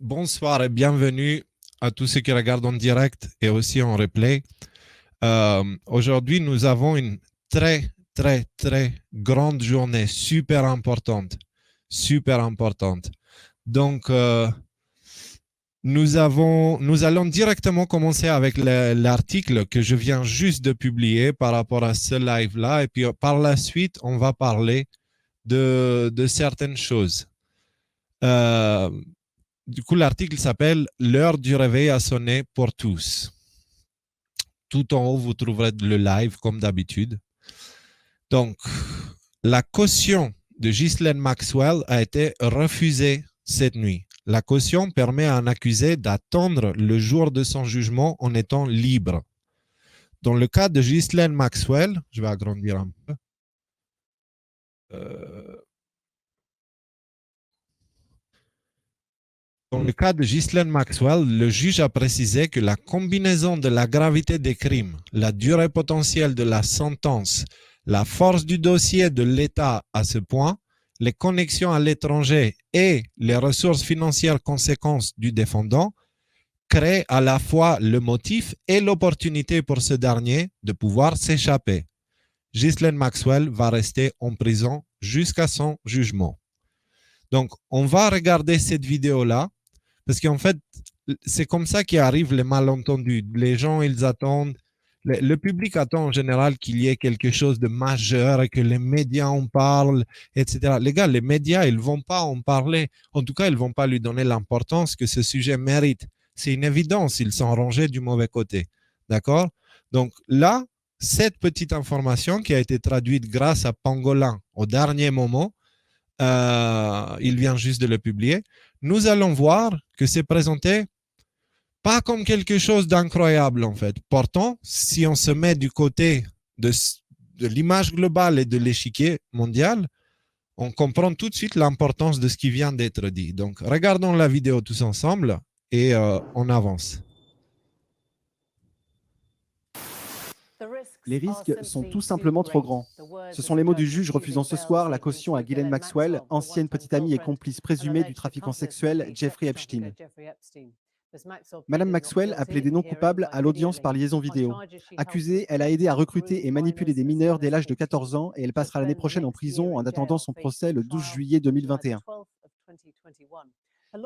Bonsoir et bienvenue à tous ceux qui regardent en direct et aussi en replay. Aujourd'hui, nous avons une très grande journée, super importante. Super importante. Donc, nous allons directement commencer avec l'article que je viens juste de publier par rapport à ce live-là. Et puis, par la suite, on va parler de certaines choses. Du coup, l'article s'appelle « L'heure du réveil a sonné pour tous ». Tout en haut, vous trouverez le live comme d'habitude. Donc, la caution de Ghislaine Maxwell a été refusée cette nuit. La caution permet à un accusé d'attendre le jour de son jugement en étant libre. Dans le cas de Ghislaine Maxwell, je vais agrandir un peu. Dans le cas de Ghislaine Maxwell, le juge a précisé que la combinaison de la gravité des crimes, la durée potentielle de la sentence, la force du dossier de l'État à ce point, les connexions à l'étranger et les ressources financières conséquentes du défendant créent à la fois le motif et l'opportunité pour ce dernier de pouvoir s'échapper. Ghislaine Maxwell va rester en prison jusqu'à son jugement. Donc, on va regarder cette vidéo-là. Parce qu'en fait, c'est comme ça qu'arrivent les malentendus. Les gens, ils attendent, le public attend en général qu'il y ait quelque chose de majeur et que les médias en parlent, etc. Les gars, les médias, ils ne vont pas en parler. En tout cas, ils ne vont pas lui donner l'importance que ce sujet mérite. C'est une évidence, ils sont rangés du mauvais côté. D'accord? Donc là, cette petite information qui a été traduite grâce à Pangolin au dernier moment, il vient juste de le publier, nous allons voir que c'est présenté pas comme quelque chose d'incroyable en fait. Pourtant, si on se met du côté de l'image globale et de l'échiquier mondial, on comprend tout de suite l'importance de ce qui vient d'être dit. Donc, regardons la vidéo tous ensemble et on avance. Les risques sont tout simplement trop grands. Ce sont les mots du juge refusant ce soir la caution à Ghislaine Maxwell, ancienne petite amie et complice présumée du trafiquant sexuel Jeffrey Epstein. Madame Maxwell a plaidé non coupable à l'audience par liaison vidéo. Accusée, elle a aidé à recruter et manipuler des mineurs dès l'âge de 14 ans et elle passera l'année prochaine en prison en attendant son procès le 12 juillet 2021.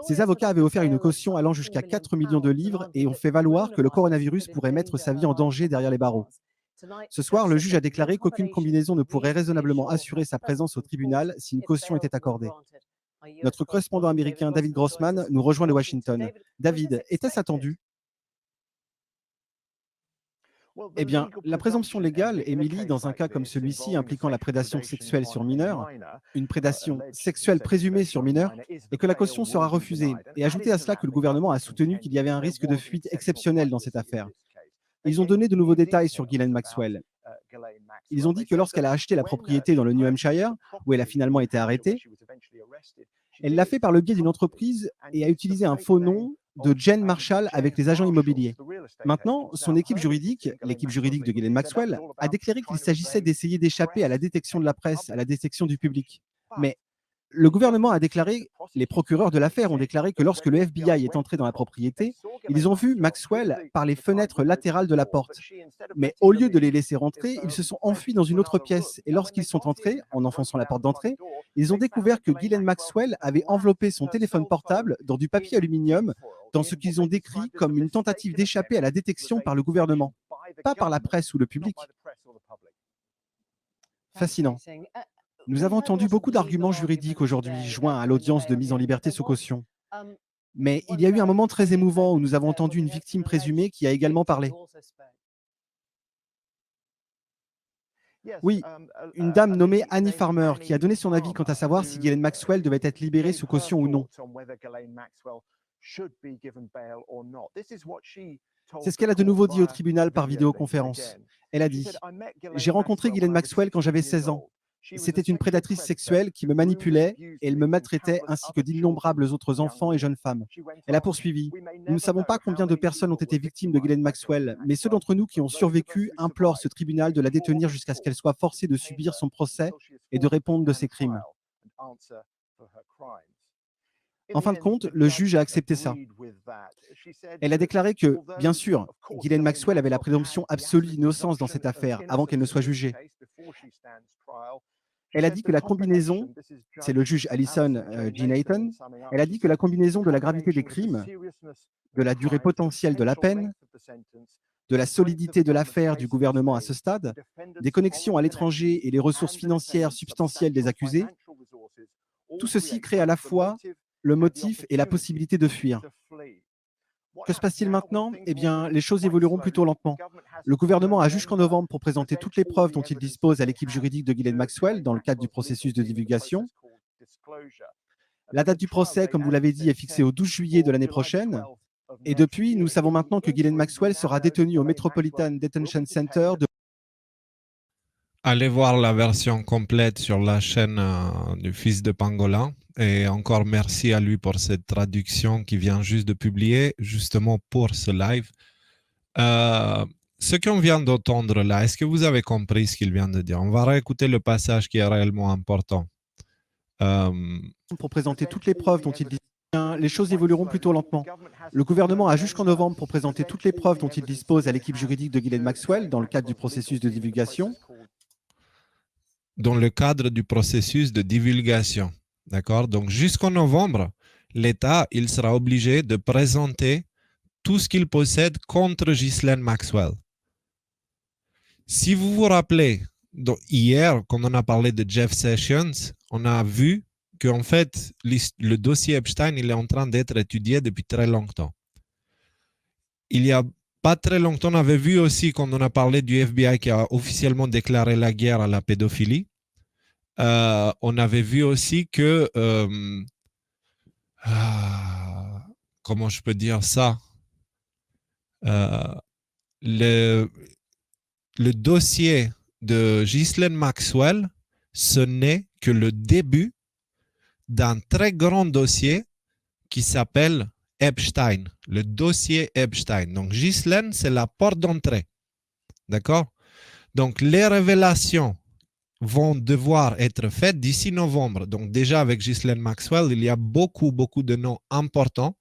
Ses avocats avaient offert une caution allant jusqu'à 4 millions de livres et ont fait valoir que le coronavirus pourrait mettre sa vie en danger derrière les barreaux. Ce soir, le juge a déclaré qu'aucune combinaison ne pourrait raisonnablement assurer sa présence au tribunal si une caution était accordée. Notre correspondant américain David Grossman nous rejoint de Washington. David, était-ce attendu ? Eh bien, la présomption légale, Émilie, dans un cas comme celui-ci impliquant la prédation sexuelle sur mineur, une prédation sexuelle présumée sur mineur, est que la caution sera refusée. Et ajoutez à cela que le gouvernement a soutenu qu'il y avait un risque de fuite exceptionnel dans cette affaire. Ils ont donné de nouveaux détails sur Ghislaine Maxwell. Ils ont dit que lorsqu'elle a acheté la propriété dans le New Hampshire, où elle a finalement été arrêtée, elle l'a fait par le biais d'une entreprise et a utilisé un faux nom de Jen Marshall avec les agents immobiliers. Maintenant, son équipe juridique, l'équipe juridique de Ghislaine Maxwell, a déclaré qu'il s'agissait d'essayer d'échapper à la détection de la presse, à la détection du public. Mais le gouvernement a déclaré, les procureurs de l'affaire ont déclaré que lorsque le FBI est entré dans la propriété, ils ont vu Maxwell par les fenêtres latérales de la porte. Mais au lieu de les laisser rentrer, ils se sont enfuis dans une autre pièce. Et lorsqu'ils sont entrés, en enfonçant la porte d'entrée, ils ont découvert que Ghislaine Maxwell avait enveloppé son téléphone portable dans du papier aluminium, dans ce qu'ils ont décrit comme une tentative d'échapper à la détection par le gouvernement, pas par la presse ou le public. Fascinant. Nous avons entendu beaucoup d'arguments juridiques aujourd'hui, joints à l'audience de mise en liberté sous caution. Mais il y a eu un moment très émouvant où nous avons entendu une victime présumée qui a également parlé. Oui, une dame nommée Annie Farmer qui a donné son avis quant à savoir si Ghislaine Maxwell devait être libérée sous caution ou non. C'est ce qu'elle a de nouveau dit au tribunal par vidéoconférence. Elle a dit « J'ai rencontré Ghislaine Maxwell quand j'avais 16 ans. C'était une prédatrice sexuelle qui me manipulait et elle me maltraitait ainsi que d'innombrables autres enfants et jeunes femmes. » Elle a poursuivi. « Nous ne savons pas combien de personnes ont été victimes de Ghislaine Maxwell, mais ceux d'entre nous qui ont survécu implorent ce tribunal de la détenir jusqu'à ce qu'elle soit forcée de subir son procès et de répondre de ses crimes. » En fin de compte, le juge a accepté ça. Elle a déclaré que, bien sûr, Ghislaine Maxwell avait la présomption absolue d'innocence dans cette affaire avant qu'elle ne soit jugée. Elle a dit que la combinaison, c'est le juge Alison G. Nathan, elle a dit que la combinaison de la gravité des crimes, de la durée potentielle de la peine, de la solidité de l'affaire du gouvernement à ce stade, des connexions à l'étranger et les ressources financières substantielles des accusés, tout ceci crée à la fois le motif et la possibilité de fuir. Que se passe-t-il maintenant? Eh bien, les choses évolueront plutôt lentement. Le gouvernement a jusqu'en novembre pour présenter toutes les preuves dont il dispose à l'équipe juridique de Ghislaine Maxwell dans le cadre du processus de divulgation. La date du procès, comme vous l'avez dit, est fixée au 12 juillet de l'année prochaine. Et depuis, nous savons maintenant que Ghislaine Maxwell sera détenue au Metropolitan Detention Center de... Allez voir la version complète sur la chaîne du fils de Pangolin. Et encore merci à lui pour cette traduction qui vient juste de publier, justement pour ce live. Ce qu'on vient d'entendre là, est-ce que vous avez compris ce qu'il vient de dire? On va réécouter le passage qui est réellement important. Pour présenter toutes les preuves dont il dispose. Les choses évolueront plutôt lentement. Le gouvernement a jusqu'en novembre pour présenter toutes les preuves dont il dispose à l'équipe juridique de Ghislaine Maxwell dans le cadre du processus de divulgation. Dans le cadre du processus de divulgation. D'accord? Donc, jusqu'en novembre, l'État, il sera obligé de présenter tout ce qu'il possède contre Ghislaine Maxwell. Si vous vous rappelez, hier, quand on a parlé de Jeff Sessions, on a vu qu'en fait, le dossier Epstein, il est en train d'être étudié depuis très longtemps. Il y a pas très longtemps, on avait vu aussi, quand on a parlé du FBI qui a officiellement déclaré la guerre à la pédophilie, on avait vu aussi que, comment je peux dire ça, le dossier de Ghislaine Maxwell, ce n'est que le début d'un très grand dossier qui s'appelle Epstein, le dossier Epstein. Donc, Ghislaine, c'est la porte d'entrée. D'accord? Donc, les révélations vont devoir être faites d'ici novembre. Donc, déjà, avec Ghislaine Maxwell, il y a beaucoup de noms importants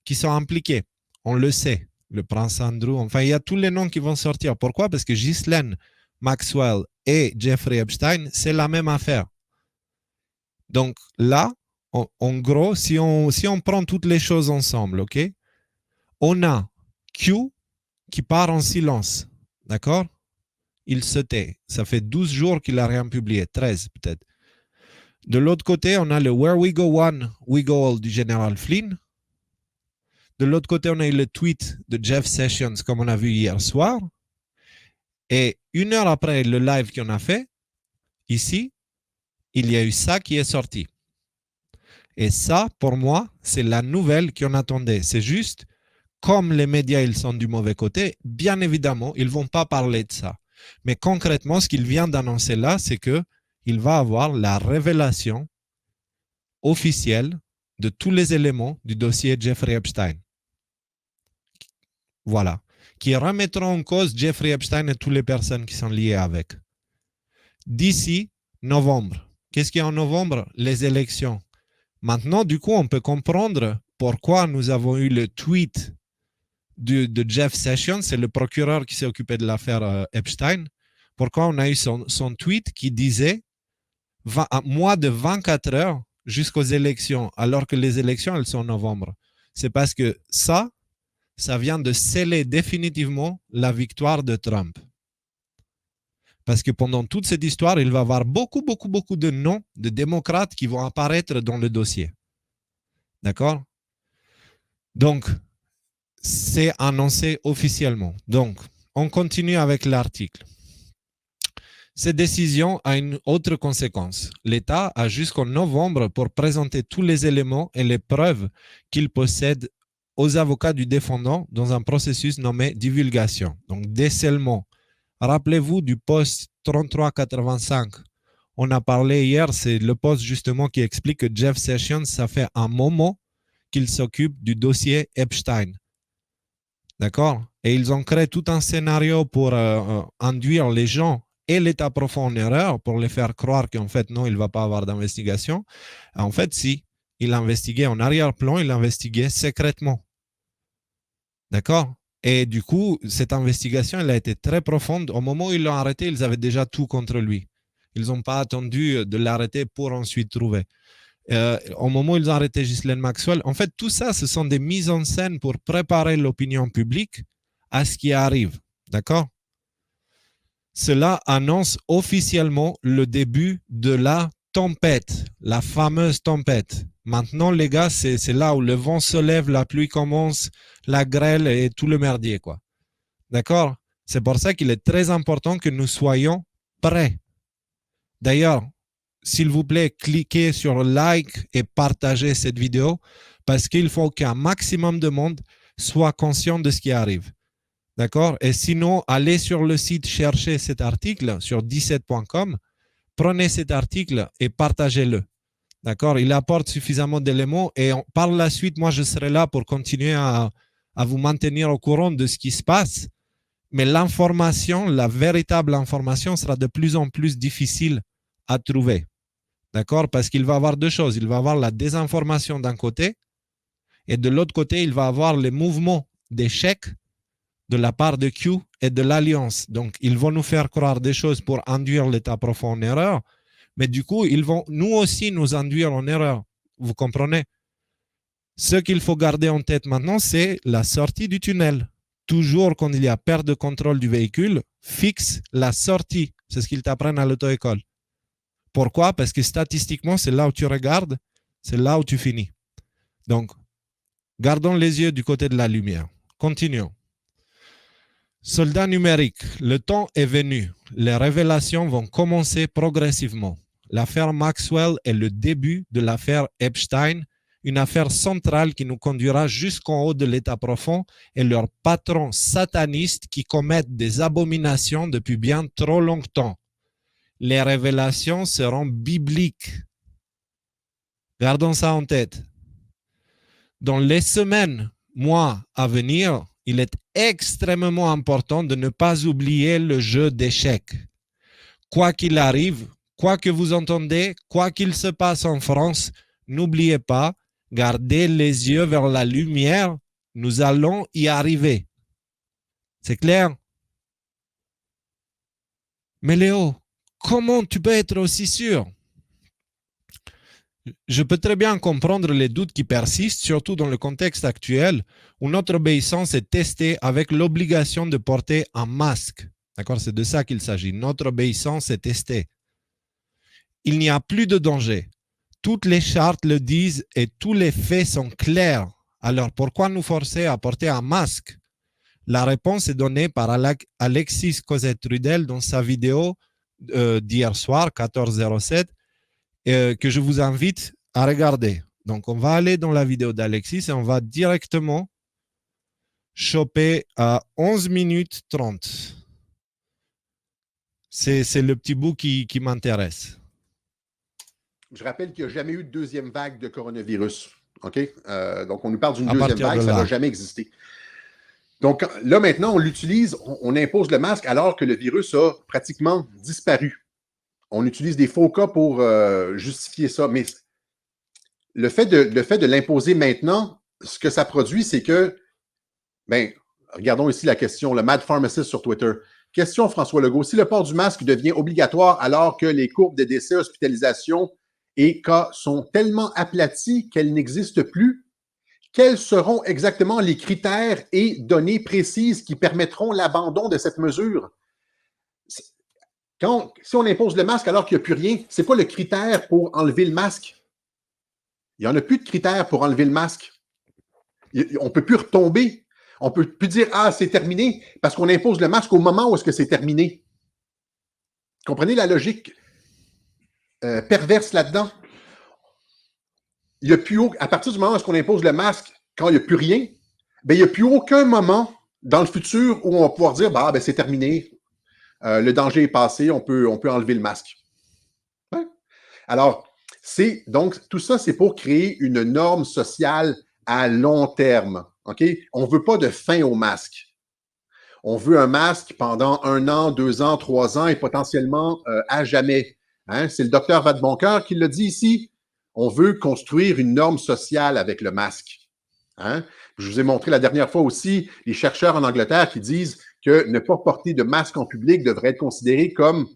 qui sont impliqués. On le sait. Le prince Andrew, enfin, il y a tous les noms qui vont sortir. Pourquoi? Parce que Ghislaine Maxwell et Jeffrey Epstein, c'est la même affaire. Donc, là, en gros, si on prend toutes les choses ensemble, ok, on a Q qui part en silence, d'accord? Il se tait. Ça fait 12 jours qu'il n'a rien publié, 13 peut-être. De l'autre côté, on a le Where we go one, we go all du général Flynn. De l'autre côté, on a eu le tweet de Jeff Sessions, comme on a vu hier soir. Et une heure après le live qu'on a fait, ici, il y a eu ça qui est sorti. Et ça, pour moi, c'est la nouvelle qu'on attendait. C'est juste, comme les médias, ils sont du mauvais côté, bien évidemment, ils ne vont pas parler de ça. Mais concrètement, ce qu'il vient d'annoncer là, c'est qu'il va avoir la révélation officielle de tous les éléments du dossier Jeffrey Epstein. Voilà. Qui remettront en cause Jeffrey Epstein et toutes les personnes qui sont liées avec. D'ici novembre. Qu'est-ce qu'il y a en novembre? Les élections. Maintenant, du coup, on peut comprendre pourquoi nous avons eu le tweet de Jeff Sessions, c'est le procureur qui s'est occupé de l'affaire Epstein. Pourquoi on a eu son tweet qui disait moins de 24 heures jusqu'aux élections, alors que les élections, elles sont en novembre. C'est parce que ça vient de sceller définitivement la victoire de Trump. Parce que pendant toute cette histoire, il va y avoir beaucoup de noms de démocrates qui vont apparaître dans le dossier. D'accord? Donc, c'est annoncé officiellement. Donc, on continue avec l'article. Cette décision a une autre conséquence. L'État a jusqu'en novembre pour présenter tous les éléments et les preuves qu'il possède aux avocats du défendant dans un processus nommé divulgation. Donc, décèlement. Rappelez-vous du post 3385. On a parlé hier, c'est le post justement qui explique que Jeff Sessions, ça fait un moment qu'il s'occupe du dossier Epstein. D'accord? Et ils ont créé tout un scénario pour induire les gens et l'État profond en erreur, pour les faire croire qu'en fait, non, il ne va pas avoir d'investigation. En fait, si. il investiguait en arrière-plan, il investiguait secrètement. D'accord? Et du coup, cette investigation, elle a été très profonde. Au moment où ils l'ont arrêté, ils avaient déjà tout contre lui. Ils n'ont pas attendu de l'arrêter pour ensuite trouver. Au moment où ils ont arrêté Ghislaine Maxwell, en fait, tout ça, ce sont des mises en scène pour préparer l'opinion publique à ce qui arrive. D'accord? Cela annonce officiellement le début de la tempête, la fameuse tempête. Maintenant, les gars, c'est là où le vent se lève, la pluie commence, la grêle et tout le merdier, quoi. D'accord? C'est pour ça qu'il est très important que nous soyons prêts. D'ailleurs, s'il vous plaît, cliquez sur like et partagez cette vidéo parce qu'il faut qu'un maximum de monde soit conscient de ce qui arrive. D'accord? Et sinon, allez sur le site chercher cet article sur 17.com, prenez cet article et partagez-le. D'accord? Il apporte suffisamment d'éléments et par la suite, moi, je serai là pour continuer à vous maintenir au courant de ce qui se passe. Mais l'information, la véritable information sera de plus en plus difficile à trouver. D'accord? Parce qu'il va y avoir deux choses. Il va y avoir la désinformation d'un côté et de l'autre côté, il va y avoir les mouvements d'échec de la part de Q et de l'Alliance. Donc, ils vont nous faire croire des choses pour induire l'État profond en erreur, mais du coup, ils vont nous aussi nous induire en erreur. Vous comprenez? Ce qu'il faut garder en tête maintenant, c'est la sortie du tunnel. Toujours quand il y a perte de contrôle du véhicule, fixe la sortie. C'est ce qu'ils t'apprennent à l'auto-école. Pourquoi? Parce que statistiquement, c'est là où tu regardes, c'est là où tu finis. Donc, gardons les yeux du côté de la lumière. Continuons. Soldat numérique, le temps est venu. Les révélations vont commencer progressivement. L'affaire Maxwell est le début de l'affaire Epstein, une affaire centrale qui nous conduira jusqu'en haut de l'État profond et leurs patrons satanistes qui commettent des abominations depuis bien trop longtemps. Les révélations seront bibliques. Gardons ça en tête. Dans les semaines, mois à venir, il est extrêmement important de ne pas oublier le jeu d'échecs. Quoi qu'il arrive, quoi que vous entendez, quoi qu'il se passe en France, n'oubliez pas, gardez les yeux vers la lumière, nous allons y arriver. C'est clair? Mais Léo, comment tu peux être aussi sûr? Je peux très bien comprendre les doutes qui persistent, surtout dans le contexte actuel où notre obéissance est testée avec l'obligation de porter un masque. D'accord? C'est de ça qu'il s'agit. Notre obéissance est testée. Il n'y a plus de danger. Toutes les chartes le disent et tous les faits sont clairs. Alors pourquoi nous forcer à porter un masque? La réponse est donnée par Alexis Cosette-Trudel dans sa vidéo d'hier soir, 14h07, que je vous invite à regarder. Donc, on va aller dans la vidéo d'Alexis et on va directement choper à 11 minutes 30. C'est le petit bout qui m'intéresse. Je rappelle qu'il n'y a jamais eu de deuxième vague de coronavirus. OK? Donc, on nous parle d'une deuxième vague, ça n'a jamais existé. Donc, là, maintenant, on l'utilise, on impose le masque alors que le virus a pratiquement disparu. On utilise des faux cas pour justifier ça. Mais le fait de l'imposer maintenant, ce que ça produit, c'est que, ben, regardons ici la question, le Mad Pharmacist sur Twitter. Question François Legault. Si le port du masque devient obligatoire alors que les courbes de décès, hospitalisation et cas sont tellement aplaties qu'elles n'existent plus, quels seront exactement les critères et données précises qui permettront l'abandon de cette mesure? Si on impose le masque alors qu'il n'y a plus rien, c'est quoi le critère pour enlever le masque? Il n'y en a plus de critères pour enlever le masque. On ne peut plus retomber. On ne peut plus dire « Ah, c'est terminé » parce qu'on impose le masque au moment où est-ce que c'est terminé. Comprenez la logique perverse là-dedans? Il y a plus à partir du moment où on impose le masque quand il n'y a plus rien, ben, il n'y a plus aucun moment dans le futur où on va pouvoir dire bah, ben, c'est terminé, le danger est passé, on peut enlever le masque. Ouais. Alors, donc, tout ça, c'est pour créer une norme sociale à long terme. Okay? On ne veut pas de fin au masque. On veut un masque pendant 1 an, 2 ans, 3 ans et potentiellement à jamais. Hein? C'est le docteur Vadeboncoeur qui l'a dit ici. On veut construire une norme sociale avec le masque. Hein? Je vous ai montré la dernière fois aussi les chercheurs en Angleterre qui disent que ne pas porter de masque en public devrait être considéré comme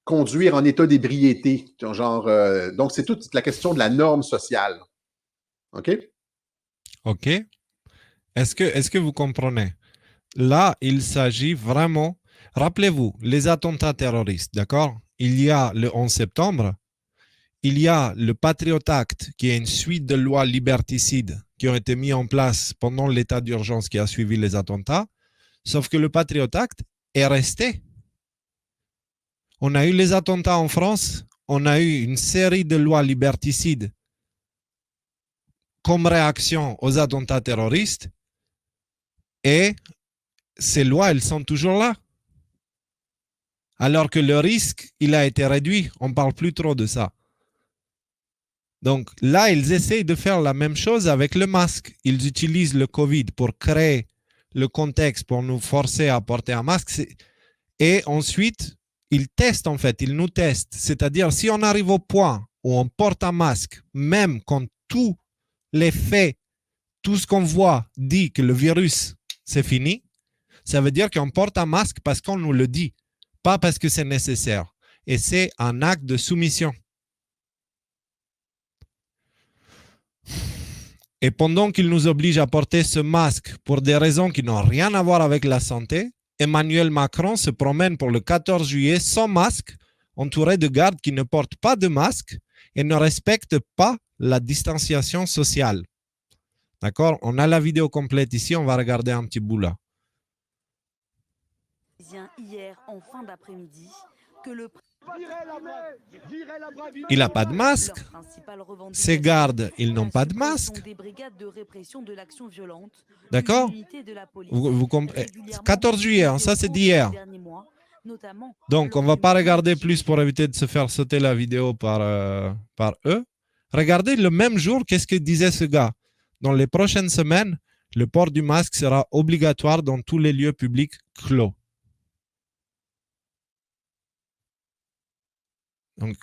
conduire en état d'ébriété. Donc, c'est toute la question de la norme sociale. OK? OK. Est-ce que vous comprenez? Là, il s'agit vraiment... Rappelez-vous, les attentats terroristes, d'accord? Il y a le 11 septembre, il y a le Patriot Act, qui est une suite de lois liberticides qui ont été mises en place pendant l'état d'urgence qui a suivi les attentats, sauf que le Patriot Act est resté. On a eu les attentats en France, on a eu une série de lois liberticides comme réaction aux attentats terroristes, et ces lois, elles sont toujours là. Alors que le risque, il a été réduit. On ne parle plus trop de ça. Donc là, ils essayent de faire la même chose avec le masque. Ils utilisent le Covid pour créer le contexte, pour nous forcer à porter un masque. Et ensuite, ils testent en fait, ils nous testent. C'est-à-dire, si on arrive au point où on porte un masque, même quand tous les faits, tout ce qu'on voit dit que le virus, c'est fini, ça veut dire qu'on porte un masque parce qu'on nous le dit, pas parce que c'est nécessaire. Et c'est un acte de soumission. Et pendant qu'il nous oblige à porter ce masque pour des raisons qui n'ont rien à voir avec la santé, Emmanuel Macron se promène pour le 14 juillet sans masque, entouré de gardes qui ne portent pas de masque et ne respectent pas la distanciation sociale. D'accord? On a la vidéo complète ici, on va regarder un petit bout là. Hier, en fin d'après-midi, que le... Il n'a pas de masque. Ces gardes, ils n'ont pas de masque. D'accord? Vous comprenez? 14 juillet, hein, ça c'est d'hier. Donc, on ne va pas regarder plus pour éviter de se faire sauter la vidéo par eux. Regardez le même jour, qu'est-ce que disait ce gars? Dans les prochaines semaines, le port du masque sera obligatoire dans tous les lieux publics clos. Donc,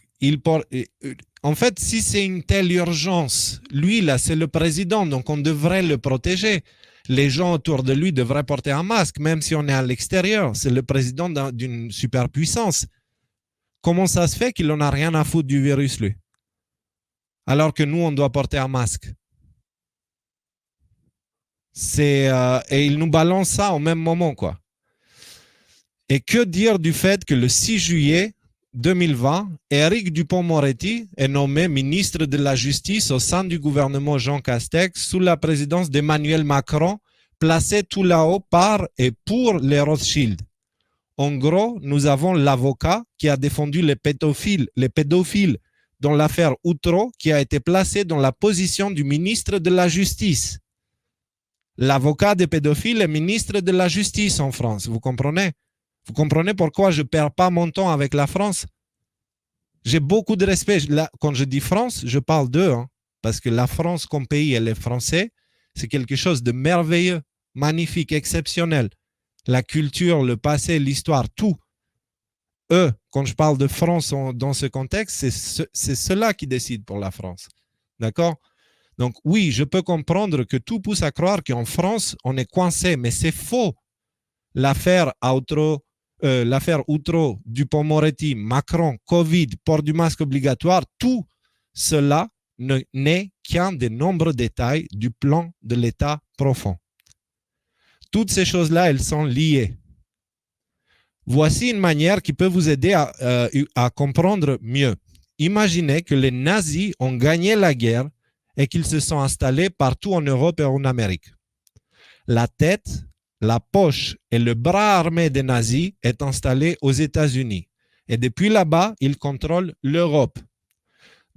en fait, si c'est une telle urgence, lui, là, c'est le président, donc on devrait le protéger. Les gens autour de lui devraient porter un masque, même si on est à l'extérieur. C'est le président d'une superpuissance. Comment ça se fait qu'il n'en a rien à foutre du virus, lui? Alors que nous, on doit porter un masque. Et il nous balance ça au même moment, quoi. Et que dire du fait que le 6 juillet 2020, Éric Dupond-Moretti est nommé ministre de la Justice au sein du gouvernement Jean Castex sous la présidence d'Emmanuel Macron, placé tout là-haut par et pour les Rothschild. En gros, nous avons l'avocat qui a défendu les pédophiles dans l'affaire Outreau, qui a été placé dans la position du ministre de la Justice. L'avocat des pédophiles est ministre de la Justice en France, vous comprenez? Vous comprenez pourquoi je ne perds pas mon temps avec la France? J'ai beaucoup de respect. Là, quand je dis France, je parle d'eux, hein, parce que la France comme pays et les Français, c'est quelque chose de merveilleux, magnifique, exceptionnel. La culture, le passé, l'histoire, tout. Eux, quand je parle de France dans ce contexte, c'est cela qui décide pour la France. D'accord? Donc oui, je peux comprendre que tout pousse à croire qu'en France, on est coincé, mais c'est faux. L'affaire Outreau, Dupond-Moretti, Macron, Covid, port du masque obligatoire, tout cela n'est qu'un des nombreux détails du plan de l'État profond. Toutes ces choses-là, elles sont liées. Voici une manière qui peut vous aider à comprendre mieux. Imaginez que les nazis ont gagné la guerre et qu'ils se sont installés partout en Europe et en Amérique. La tête, la poche et le bras armé des nazis est installé aux États-Unis. Et depuis là-bas, ils contrôlent l'Europe.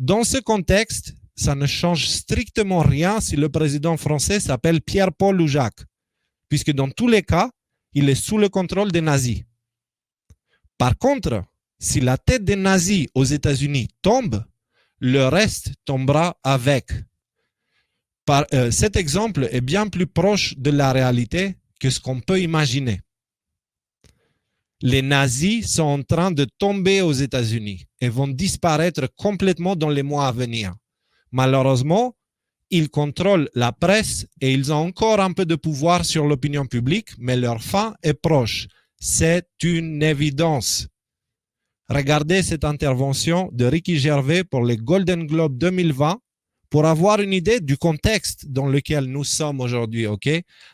Dans ce contexte, ça ne change strictement rien si le président français s'appelle Pierre-Paul ou Jacques, puisque dans tous les cas, il est sous le contrôle des nazis. Par contre, si la tête des nazis aux États-Unis tombe, le reste tombera avec. Cet exemple est bien plus proche de la réalité que ce qu'on peut imaginer. Les nazis sont en train de tomber aux États-Unis et vont disparaître complètement dans les mois à venir. Malheureusement, ils contrôlent la presse et ils ont encore un peu de pouvoir sur l'opinion publique, mais leur fin est proche. C'est une évidence. Regardez cette intervention de Ricky Gervais pour les Golden Globes 2020 pour avoir une idée du contexte dans lequel nous sommes aujourd'hui, ok?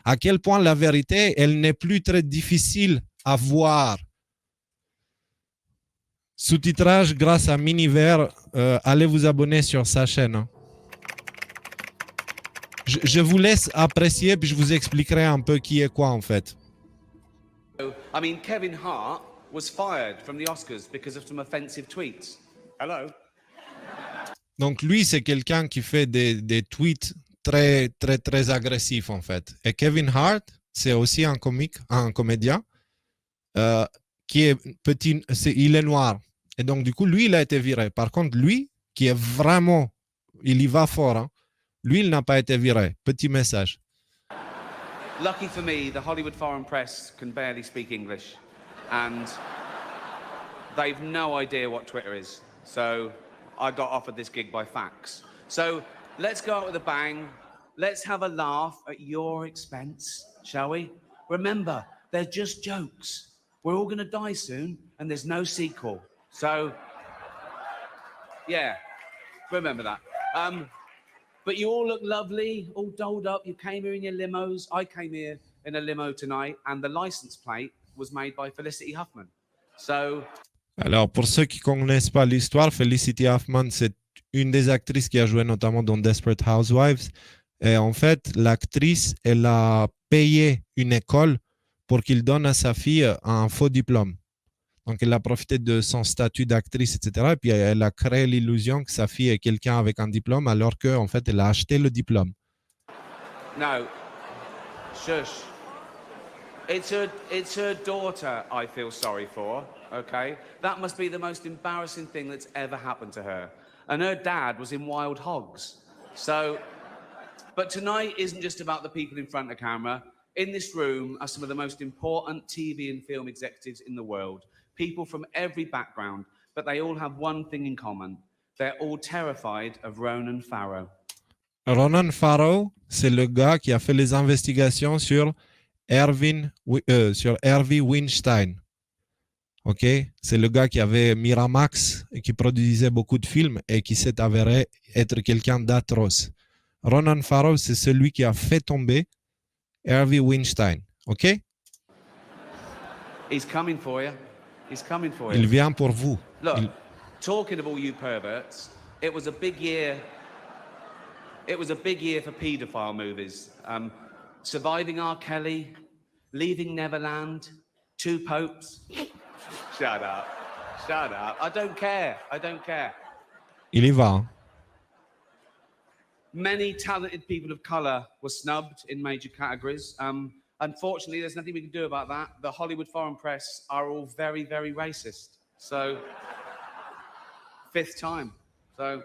À quel point la vérité, elle n'est plus très difficile à voir. Sous-titrage grâce à Miniver, allez vous abonner sur sa chaîne. Hein. Je vous laisse apprécier, puis je vous expliquerai un peu qui est quoi en fait. I mean, Kevin Hart was fired from the Oscars because of some offensive tweets. Hello? Donc lui, c'est quelqu'un qui fait des tweets très, très, très agressifs en fait. Et Kevin Hart, c'est aussi un comédien qui est petit, il est noir. Et donc du coup, lui, il a été viré. Par contre, lui, qui est vraiment, il y va fort, hein, lui, il n'a pas été viré. Petit message. Lucky for me, the Hollywood Foreign Press can barely speak English. And they've no idea what Twitter is. So I got offered this gig by fax. So let's go out with a bang. Let's have a laugh at your expense, shall we? Remember, they're just jokes. We're all going to die soon, and there's no sequel. So, yeah, remember that. But you all look lovely, all dolled up. You came here in your limos. I came here in a limo tonight, and the license plate was made by Felicity Huffman. So... Alors, pour ceux qui ne connaissent pas l'histoire, Felicity Huffman, c'est une des actrices qui a joué notamment dans Desperate Housewives. Et en fait, l'actrice, elle a payé une école pour qu'il donne à sa fille un faux diplôme. Donc, elle a profité de son statut d'actrice, etc. Et puis, elle a créé l'illusion que sa fille est quelqu'un avec un diplôme, alors qu'en fait, elle a acheté le diplôme. No. Shush. It's her daughter I feel sorry for, okay? That must be the most embarrassing thing that's ever happened to her. And her dad was in Wild Hogs. So, but tonight isn't just about the people in front of the camera. In this room are some of the most important TV and film executives in the world. People from every background, but they all have one thing in common. They're all terrified of Ronan Farrow. Ronan Farrow, c'est le gars qui a fait les investigations sur Harvey Weinstein. Ok, c'est le gars qui avait Miramax et qui produisait beaucoup de films et qui s'est avéré être quelqu'un d'atroce. Ronan Farrow, c'est celui qui a fait tomber Harvey Weinstein. Ok? He's coming for you. He's coming for you. Il vient pour vous. Look, talking of all you perverts, it was a big year. It was a big year for paedophile movies. Surviving R. Kelly, Leaving Neverland, Two Popes. Shut up. Shut up. I don't care. I don't care. Il y va. Hein? Many talented people of color were snubbed in major categories. Unfortunately, there's nothing we can do about that. The Hollywood Foreign Press are all very, very racist. So, fifth time. So,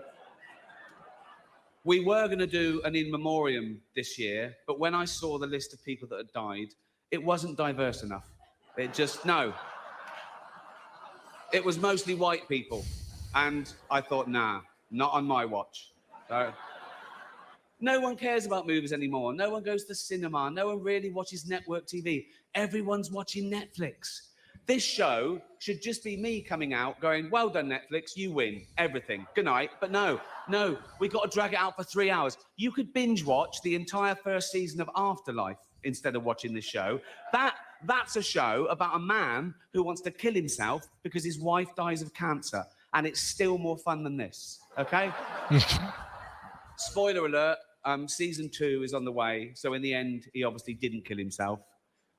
we were going to do an in memoriam this year, but when I saw the list of people that had died, it wasn't diverse enough. It just, no. It was mostly white people. And I thought, nah, not on my watch. So, no one cares about movies anymore. No one goes to the cinema. No one really watches network TV. Everyone's watching Netflix. This show should just be me coming out going, well done, Netflix, you win everything. Good night. But no, we got to drag it out for 3 hours. You could binge watch the entire first season of Afterlife instead of watching this show. That's a show about a man who wants to kill himself because his wife dies of cancer. And it's still more fun than this, okay? Spoiler alert, season 2 is on the way. So in the end, he obviously didn't kill himself.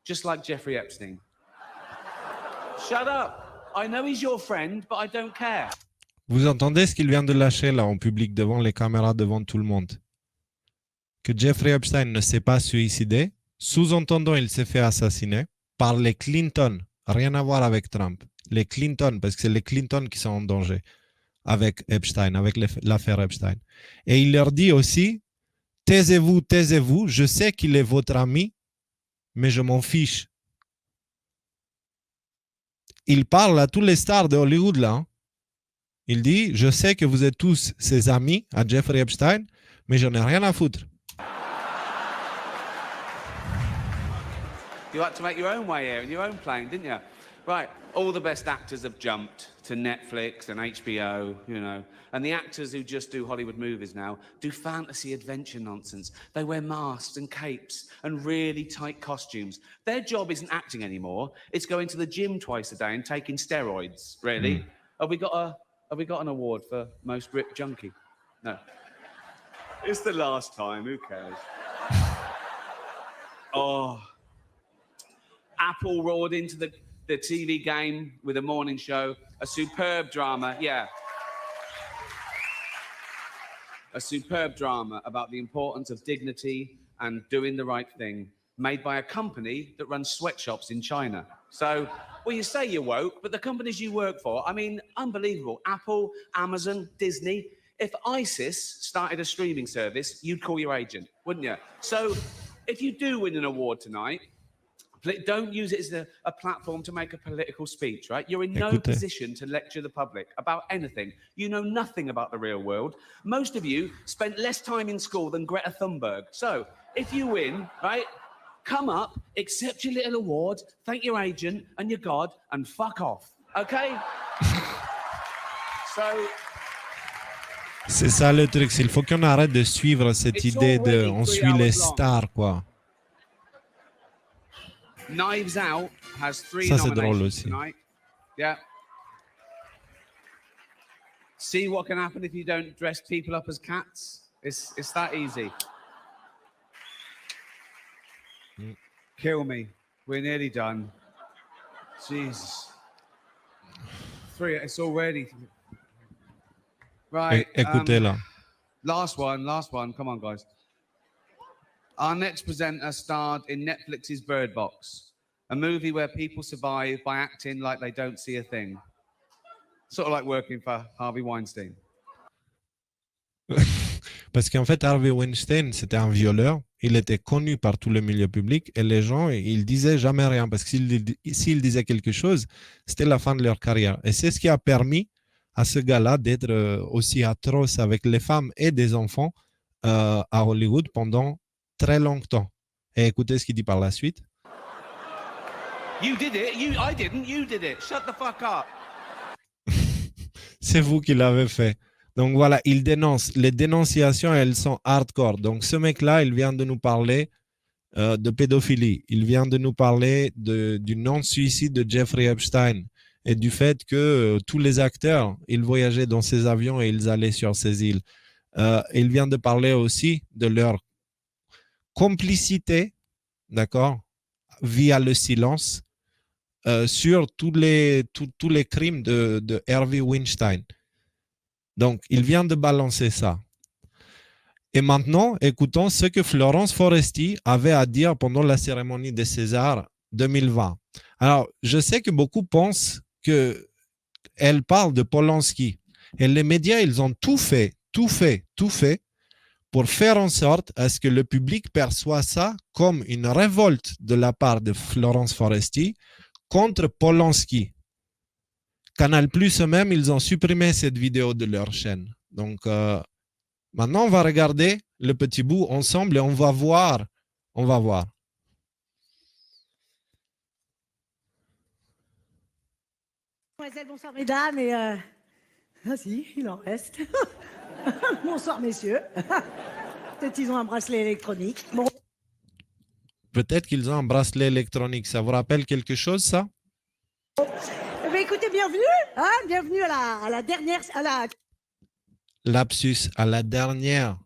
Just like Jeffrey Epstein. Shut up. I know he's your friend, but I don't care. Vous entendez ce qu'il vient de lâcher là en public devant les caméras, devant tout le monde? Que Jeffrey Epstein ne s'est pas suicidé, sous-entendant il s'est fait assassiner par les Clinton. Rien à voir avec Trump. Les Clinton, parce que c'est les Clinton qui sont en danger avec Epstein, avec l'affaire Epstein. Et il leur dit aussi, taisez-vous, taisez-vous, je sais qu'il est votre ami, mais je m'en fiche. Il parle à tous les stars de Hollywood là. Hein. Il dit, je sais que vous êtes tous ses amis à Jeffrey Epstein, mais j'en ai rien à foutre. You had to make your own way here in your own plane, didn't you? Right, all the best actors have jumped to Netflix and HBO, you know. And the actors who just do Hollywood movies now do fantasy adventure nonsense. They wear masks and capes and really tight costumes. Their job isn't acting anymore. It's going to the gym twice a day and taking steroids, really. Have we got an award for most ripped junkie? No. It's the last time, who cares? Oh. Apple roared into the TV game with a morning show, a superb drama, yeah. A superb drama about the importance of dignity and doing the right thing, made by a company that runs sweatshops in China. So, well, you say you're woke, but the companies you work for, I mean, unbelievable. Apple, Amazon, Disney. If ISIS started a streaming service, you'd call your agent, wouldn't you? So, if you do win an award tonight, don't use it as a platform to make a political speech, right? You're in no position to lecture the public about anything. You know nothing about the real world. Most of you spent less time in school than Greta Thunberg. So, if you win, right, come up, accept your little award, thank your agent and your God, and fuck off, okay? So... C'est ça le truc, il faut qu'on arrête de suivre cette idée de on suit les stars, quoi. Knives Out has 3 Ça, c'est drôle nominations aussi. tonight. Yeah. See what can happen if you don't dress people up as cats? It's that easy. Kill me. We're nearly done. Jesus. 3, it's already... Right. Écoutez-la. Last one. Come on, guys. Our next presenter starred in Netflix's Bird Box, a movie where people survive by acting like they don't see a thing. Sort of like working for Harvey Weinstein. Parce qu'en fait, Harvey Weinstein, c'était un violeur. Il était connu par tout le milieu public et les gens, ils disaient jamais rien parce que s'ils disaient quelque chose, c'était la fin de leur carrière. Et c'est ce qui a permis à ce gars-là d'être aussi atroce avec les femmes et des enfants à Hollywood pendant très longtemps. Et écoutez ce qu'il dit par la suite. You did it. I didn't. You did it. Shut the fuck up. C'est vous qui l'avez fait. Donc voilà, il dénonce. Les dénonciations, elles sont hardcore. Donc ce mec-là, il vient de nous parler de pédophilie. Il vient de nous parler du non-suicide de Jeffrey Epstein et du fait que tous les acteurs, ils voyageaient dans ces avions et ils allaient sur ces îles. Il vient de parler aussi de leur complicité, d'accord, via le silence sur tous les crimes de Harvey Weinstein. Donc, il vient de balancer ça. Et maintenant, écoutons ce que Florence Foresti avait à dire pendant la cérémonie des Césars 2020. Alors, je sais que beaucoup pensent qu'elle parle de Polanski. Et les médias, ils ont tout fait pour faire en sorte à ce que le public perçoit ça comme une révolte de la part de Florence Foresti contre Polanski. Canal+ eux-mêmes, ils ont supprimé cette vidéo de leur chaîne. Donc, maintenant, on va regarder le petit bout ensemble et on va voir. Bonsoir mesdames et ah si, il en reste. Bonsoir messieurs. Peut-être qu'ils ont un bracelet électronique. Bon. Peut-être qu'ils ont un bracelet électronique. Ça vous rappelle quelque chose, ça? Mais écoutez, bienvenue, hein, bienvenue à la dernière, Lapsus, à la dernière.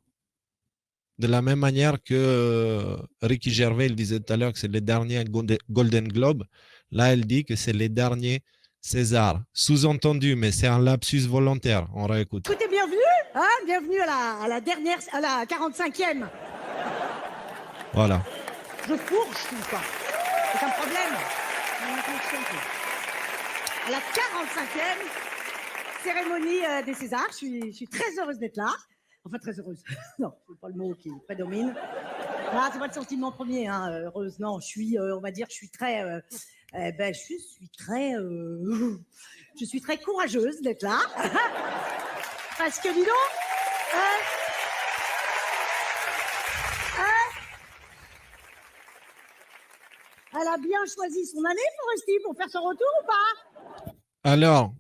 De la même manière que Ricky Gervais, il disait tout à l'heure que c'est les derniers Golden Globe. Là, elle dit que c'est les derniers César. Sous-entendu, mais c'est un lapsus volontaire. On réécoute. Écoutez, bienvenue, hein, bienvenue à la dernière, à la 45e. Voilà. Je fourche tout ça. C'est un problème. À la 45e cérémonie des Césars, je suis très heureuse d'être là. Enfin, très heureuse. Non, c'est pas le mot qui prédomine. Ah, c'est pas le sentiment premier, hein, heureuse. Non, je suis, on va dire, je suis très, je suis très courageuse d'être là. Parce que dis donc, euh, elle a bien choisi son année, Foresti, pour faire son retour ou pas? Alors,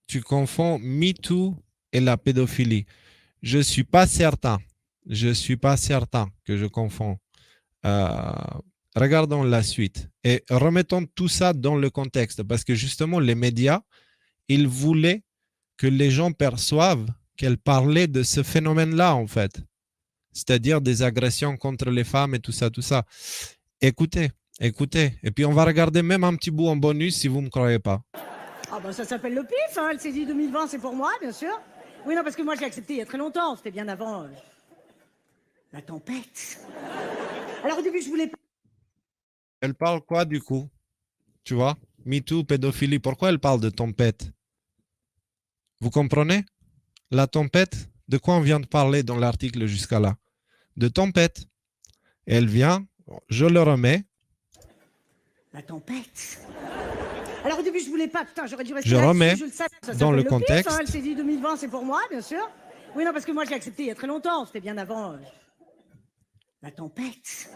tu confonds MeToo et la pédophilie. Je ne suis pas certain. Je ne suis pas certain que je confonds. Regardons la suite et remettons tout ça dans le contexte parce que justement, les médias, ils voulaient que les gens perçoivent qu'elle parlait de ce phénomène-là, en fait. C'est-à-dire des agressions contre les femmes et tout ça, tout ça. Écoutez, écoutez. Et puis, on va regarder même un petit bout en bonus si vous ne me croyez pas. Ah bah ça s'appelle le pif, hein. Elle s'est dit 2020, c'est pour moi, bien sûr. Oui, non, parce que moi, j'ai accepté il y a très longtemps. C'était bien avant la tempête. Alors, au début, je voulais pas. Elle parle quoi, du coup? Tu vois? MeToo, pédophilie. Pourquoi elle parle de tempête? Vous comprenez? La tempête, de quoi on vient de parler dans l'article jusqu'à là? De tempête. Elle vient, je le remets. La tempête. Alors au début, je voulais pas. Putain, j'aurais dû rester Je là-dessus, remets je le savais. Ça dans le s'appelle pif, contexte. hein. Elle s'est dit 2020, c'est pour moi, bien sûr. Oui, non, parce que moi, j'ai accepté il y a très longtemps. C'était bien avant la tempête.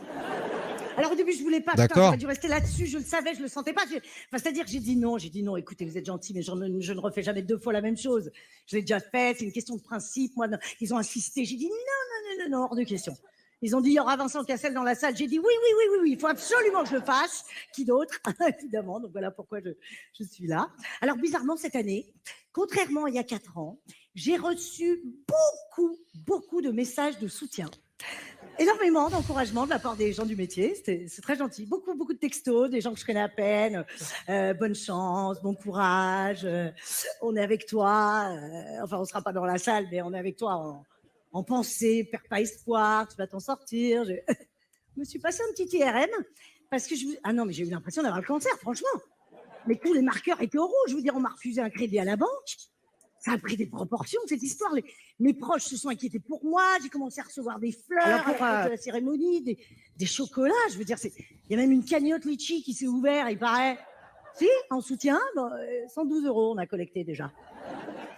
Alors au début, je voulais pas. Putain, D'accord. j'aurais dû rester là-dessus, je le savais, je le sentais pas. Enfin, c'est-à-dire, j'ai dit non. Écoutez, vous êtes gentil, mais je ne refais jamais 2 fois la même chose. Je l'ai déjà fait, c'est une question de principe. Moi, non. Ils ont insisté. J'ai dit non, hors de question. Ils ont dit, il y aura Vincent Cassel dans la salle. J'ai dit oui, il faut absolument que je le fasse. Qui d'autre? Évidemment, donc voilà pourquoi je suis là. Alors bizarrement, cette année, contrairement à il y a 4 ans, j'ai reçu beaucoup de messages de soutien. Énormément d'encouragement de la part des gens du métier, c'est très gentil. Beaucoup de textos, des gens que je connais à peine. Bonne chance, bon courage, on est avec toi. Enfin, on ne sera pas dans la salle, mais on est avec toi en pensée, perds pas espoir, tu vas t'en sortir. Je me suis passé un petit IRM parce que ah non, mais j'ai eu l'impression d'avoir le cancer, franchement. Mais tous les marqueurs étaient au rouge. Je veux dire, on m'a refusé un crédit à la banque. Ça a pris des proportions, cette histoire. Mes proches se sont inquiétés pour moi. J'ai commencé à recevoir des fleurs pour la cérémonie, des chocolats. Je veux dire, il y a même une cagnotte litchi qui s'est ouverte, il paraît. Si, en soutien, 112 €, on a collecté déjà.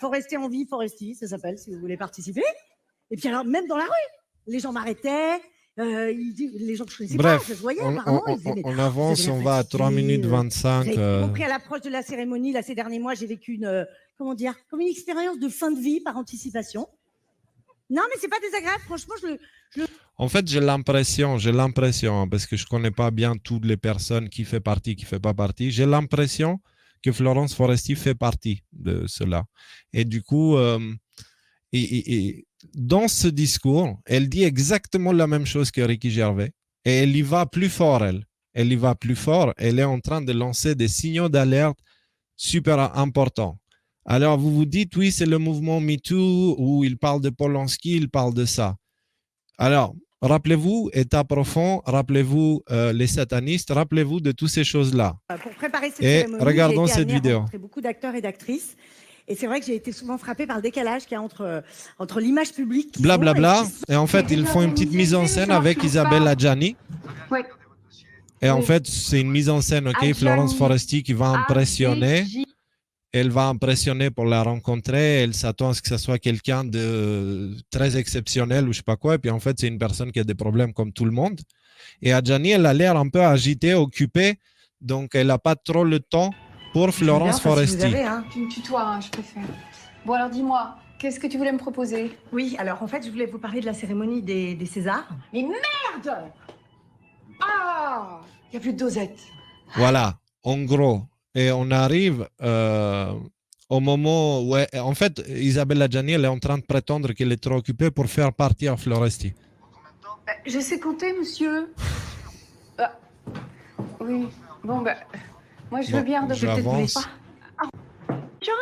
Faut rester en vie, Foresti, ça s'appelle, si vous voulez participer. Et puis alors, même dans la rue, les gens m'arrêtaient. Les gens que je connaissais pas, ça se voyait, apparemment. On avance, on va à 3 minutes 25. Vous avez compris, à l'approche de la cérémonie, là, ces derniers mois, j'ai vécu comme une expérience de fin de vie par anticipation. Non, mais c'est pas désagréable, franchement, En fait, j'ai l'impression, parce que je connais pas bien toutes les personnes qui fait partie, qui fait pas partie, j'ai l'impression que Florence Foresti fait partie de cela. Et du coup, dans ce discours, elle dit exactement la même chose que Ricky Gervais. Et elle y va plus fort, elle. Elle y va plus fort. Elle est en train de lancer des signaux d'alerte super importants. Alors, vous vous dites, oui, c'est le mouvement MeToo où il parle de Polanski, il parle de ça. Alors, rappelez-vous, état profond, rappelez-vous les satanistes, rappelez-vous de toutes ces choses-là. Pour préparer cette Et cérémonie, regardons j'ai été cette amenée à vidéo. rencontrer beaucoup d'acteurs et d'actrices. Et c'est vrai que j'ai été souvent frappée par le décalage qu'il y a entre l'image publique. Blablabla. Et en fait, ils font une petite mise en scène avec Isabelle Adjani. Oui. Et en fait, c'est une mise en scène, ok, Florence Foresti qui va impressionner. Elle va impressionner pour la rencontrer. Elle s'attend à ce que ce soit quelqu'un de très exceptionnel ou je sais pas quoi. Et puis en fait, c'est une personne qui a des problèmes comme tout le monde. Et Adjani, elle a l'air un peu agitée, occupée. Donc, elle n'a pas trop le temps pour Florence Foresti. Tu me tutoies, hein, je préfère. Bon, alors dis-moi, qu'est-ce que tu voulais me proposer? Oui, alors en fait, je voulais vous parler de la cérémonie des Césars. Mais merde! Ah! Il n'y a plus de dosette. Voilà, en gros. Et on arrive au moment où, en fait, Isabelle Adjani, elle est en train de prétendre qu'elle est trop occupée pour faire partir Floresti. Je sais compter, monsieur. Oui, bon, moi, je veux bien de j'avance.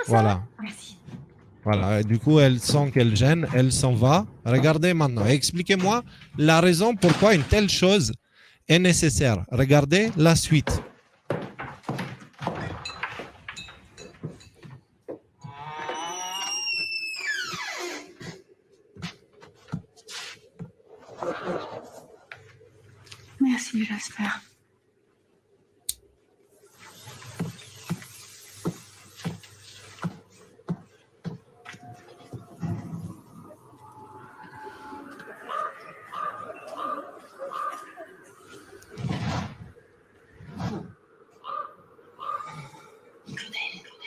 Voilà. Merci. Voilà, et du coup, elle sent qu'elle gêne, elle s'en va. Regardez maintenant, expliquez-moi la raison pourquoi une telle chose est nécessaire. Regardez la suite. aussi, j'espère.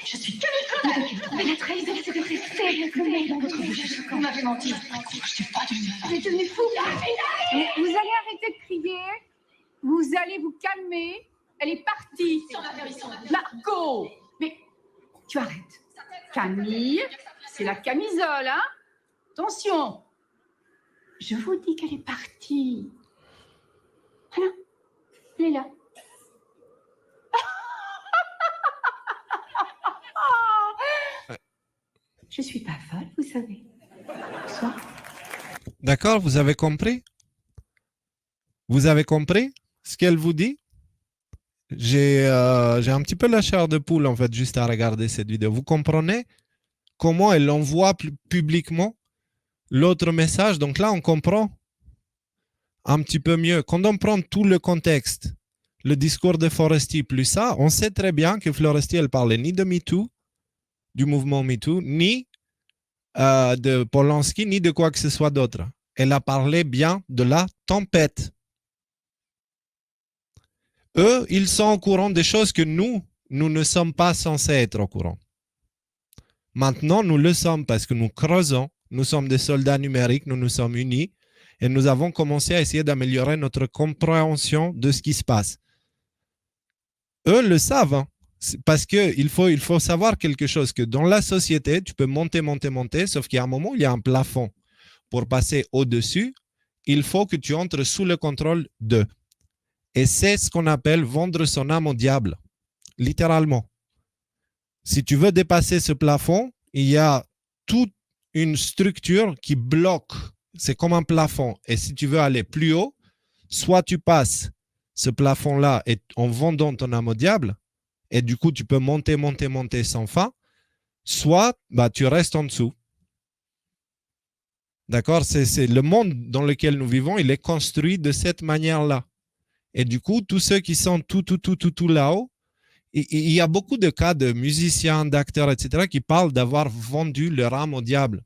Je suis mais la trahison, c'est que c'est le mail dans votre bouche. Vous m'avez menti. Je suis pas devenue folle. Vous êtes devenue fou. Vous allez arrêter de crier. Vous allez vous calmer. Elle est partie. Marco. Mais tu arrêtes. Camille, c'est la camisole, hein? Attention. Je vous dis qu'elle est partie. Voilà. Elle est là. Je suis pas folle, vous savez. Bonsoir. D'accord, vous avez compris? Vous avez compris ce qu'elle vous dit? J'ai un petit peu la chair de poule, en fait, juste à regarder cette vidéo. Vous comprenez comment elle envoie publiquement l'autre message? Donc là, on comprend un petit peu mieux. Quand on prend tout le contexte, le discours de Foresti plus ça, on sait très bien que Foresti, elle parlait ni de MeToo, du mouvement MeToo, ni de Polanski, ni de quoi que ce soit d'autre. Elle a parlé bien de la tempête. Eux, ils sont au courant des choses que nous ne sommes pas censés être au courant. Maintenant, nous le sommes parce que nous creusons, nous sommes des soldats numériques, nous nous sommes unis et nous avons commencé à essayer d'améliorer notre compréhension de ce qui se passe. Eux le savent, hein. Parce qu'il faut savoir quelque chose, que dans la société, tu peux monter, sauf qu'il y a un moment où il y a un plafond. Pour passer au-dessus, il faut que tu entres sous le contrôle d'eux. Et c'est ce qu'on appelle vendre son âme au diable, littéralement. Si tu veux dépasser ce plafond, il y a toute une structure qui bloque. C'est comme un plafond. Et si tu veux aller plus haut, soit tu passes ce plafond-là en vendant ton âme au diable, et du coup, tu peux monter sans fin, soit tu restes en dessous. D'accord? C'est le monde dans lequel nous vivons, il est construit de cette manière-là. Et du coup, tous ceux qui sont tout là-haut, il y a beaucoup de cas de musiciens, d'acteurs, etc., qui parlent d'avoir vendu leur âme au diable.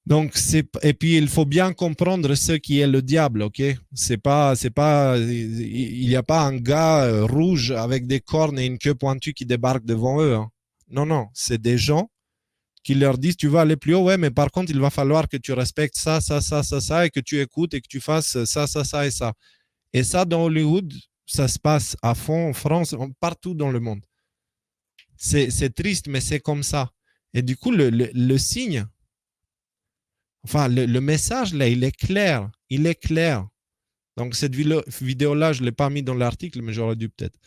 Donc, et puis il faut bien comprendre ce qui est le diable, ok? Il n'y a pas un gars rouge avec des cornes et une queue pointue qui débarque devant eux, hein. Non, c'est des gens qui leur disent tu vas aller plus haut, ouais, mais par contre il va falloir que tu respectes ça, et que tu écoutes et que tu fasses ça et ça. Et ça, dans Hollywood, ça se passe à fond en France, partout dans le monde. C'est triste, mais c'est comme ça. Et du coup, le signe. Enfin, le message, là, il est clair. Il est clair. Donc, cette vidéo-là, je ne l'ai pas mis dans l'article, mais j'aurais dû peut-être.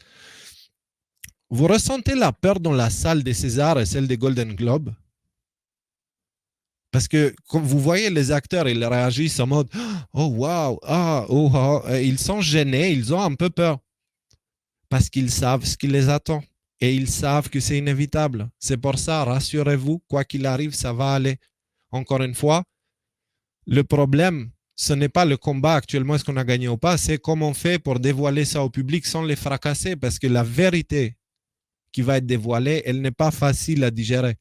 Vous ressentez la peur dans la salle des Césars et celle des Golden Globes? Parce que quand vous voyez les acteurs, ils réagissent en mode « Oh, wow, ils sont gênés, ils ont un peu peur. Parce qu'ils savent ce qui les attend. Et ils savent que c'est inévitable. C'est pour ça, rassurez-vous, quoi qu'il arrive, ça va aller. Encore une fois, le problème, ce n'est pas le combat actuellement, est-ce qu'on a gagné ou pas, c'est comment on fait pour dévoiler ça au public sans les fracasser, parce que la vérité qui va être dévoilée, elle n'est pas facile à digérer.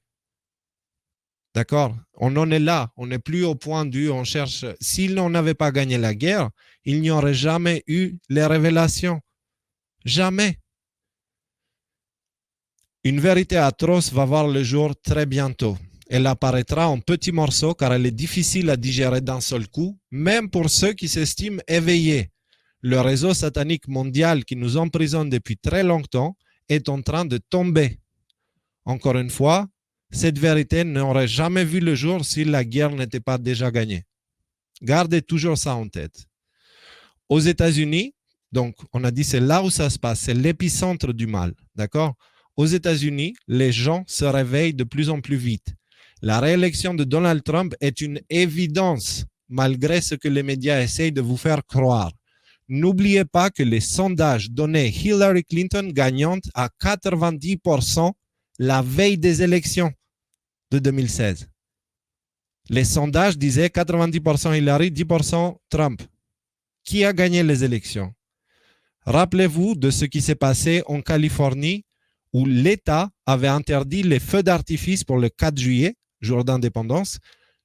D'accord? On en est là, on n'est plus au point du, on cherche. S'ils n'avaient pas gagné la guerre, il n'y aurait jamais eu les révélations. Jamais. Une vérité atroce va voir le jour très bientôt. Elle apparaîtra en petits morceaux car elle est difficile à digérer d'un seul coup, même pour ceux qui s'estiment éveillés. Le réseau satanique mondial qui nous emprisonne depuis très longtemps est en train de tomber. Encore une fois, cette vérité n'aurait jamais vu le jour si la guerre n'était pas déjà gagnée. Gardez toujours ça en tête. Aux États-Unis, donc on a dit c'est là où ça se passe, c'est l'épicentre du mal, d'accord? Aux États-Unis, les gens se réveillent de plus en plus vite. La réélection de Donald Trump est une évidence, malgré ce que les médias essayent de vous faire croire. N'oubliez pas que les sondages donnaient Hillary Clinton gagnante à 90% la veille des élections de 2016. Les sondages disaient 90% Hillary, 10% Trump. qui a gagné les élections? Rappelez-vous de ce qui s'est passé en Californie où l'État avait interdit les feux d'artifice pour le 4 juillet, jour d'indépendance,